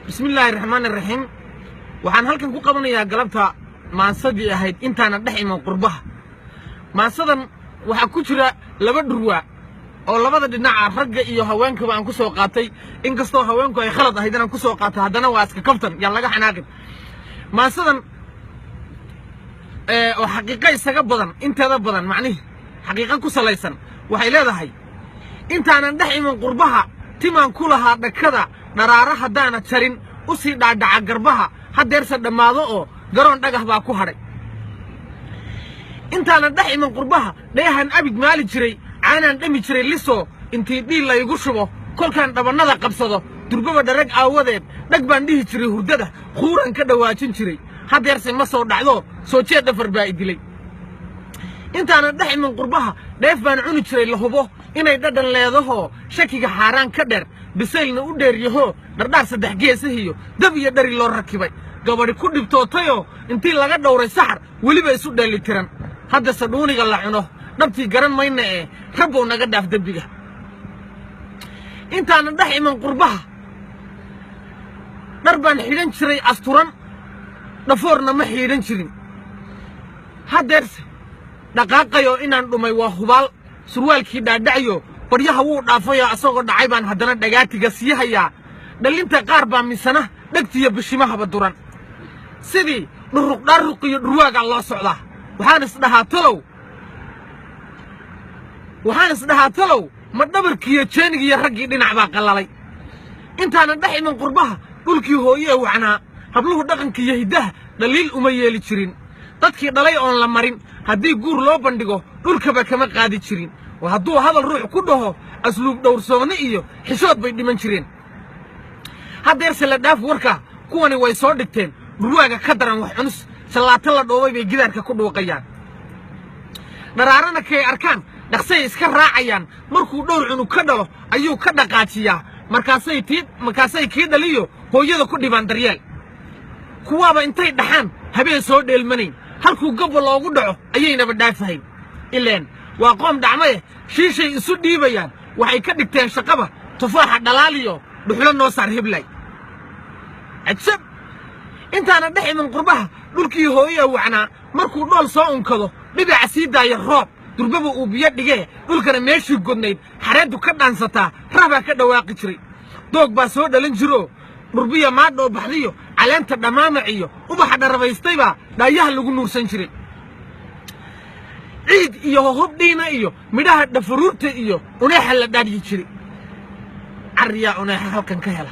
بسم الله الرحمن الرحيم waxaan halkan ku qabanayaa galabta maansadii ahayd intaana dhex iman qurbaha maansadan waxa ku jira laba dhurwa oo labada dhinac ragga iyo haweenka aan ku soo qaatay in kasto haweenku ay khalad ahayd inaan ku soo qaato hadana waa iska kaftan yaa laga xanaaqin maansadan oo xaqiiqo isaga badan inteeda badan macnihi xaqiiqo ku salaysan waxay leedahay intaana dhex iman qurbaha timaan ku lahaa dhakada dharaara hadaana jarin u sii dhaadhaca garbaha hadeersa dhamaado oo garoon dhagax baa ku hadhay intaana dhex iman qurbaha dheehan abig maali jiray aanan dhami jiray liso intii dhiil la igu shubo kolkaan dhabanada qabsado durbaba dharag aawadeed dhag baan dhihi jiray hurdada quuran ka dhawaajin jiray hadeerse ma soo dhacdo soo jeed dhafar baa idilay intaana dhex iman qurbaha dheef baan cuni jiray la hubo inay dhadhan leedaho shakiga xaaraan ka dheer bisaylna u dheeryaho dhardhaar saddex geesahiyo dab iyo dhari loo rakibay gabadhi ku dhibtootayoo intii laga dhowray saxar weliba isu dheelitiran hadda sadhuuniga la cuno dhabtii garan mayna ee rabbow naga dhaaf dembiga intaana dhex iman qurbaha dhar baan xidhan jiray asturan dhafoorna ma xidhan jirin hadeerse dhaqaaqayoo inaan dhumay waa hubaal surwaalkii dhaadhacayo baryaha wuu dhaafayoo asagoo dhacay baan haddana dhagaatiga sii hayaa dhalinta qaar baa misana dhegtiyo bishimahaba duran sidii dhuruqdhaaruq iyo dhurwaagaa loo socdaa waxaan isdhahaa talow ma dhabarkiiyo jeenigiiyo raggii dhinac baa qallalay intaana dhex iman qurbaha dhulkii hooye ee wacnaa habluhu dhaqankiiyo hiddaha dhaliil uma yeeli jirin dadkii dhalay oon la marin haddii guur loo bandhigo dhulkaba kama qaadi jirin oo hadduu hadal ruux ku dhaho asluub dhowrsoonni iyo xishood bay dhiman jireen hadeerse la dhaaf warka kuwani way soo dhigteen dhurwaaga ka daran wax cunus shallaato la dhoobay bay gidaarka ku dhuuqayaan dharaarana kay arkaan dhaqsay iska raacayaan markuu dhowr cunug ka dhalo ayuu ka dhaqaajiyaa markaasay kii dhaliyo hooyada ku dhibaan daryeel kuwaaba intay dhaxaan habeen soo dheelmanayn halkuu gabba loogu dhaco ayaynaba dhaafahayn ileen waa qoom dhacmaye shiishay isu dhiibayaan waxay ka dhigteen shaqaba tufaaxa dhalaaliyo dhuxlo noo saar heblay cajab intaana dhex iman qurbaha dhulkii hooye wacnaa markuu dhool soo unkado dhibica sii daaya roob durbaba uu biyo dhigee dhulkana meeshii godnayd xareeddu ka dhaansataa rabaa ka dhawaaqi jiray doog baa soo dhalan jiroo dhurbiya maadhoo baxdiyo caleenta dhammaamac iyo ubaxa dharabaystaybaa dhaayaha lagu nuursan jiray ciid iyo hohobdhiina iyo midhaha dhafaruurta iyo uneexa la dhaadyi jiray carriyaa uneexa halkan ka hela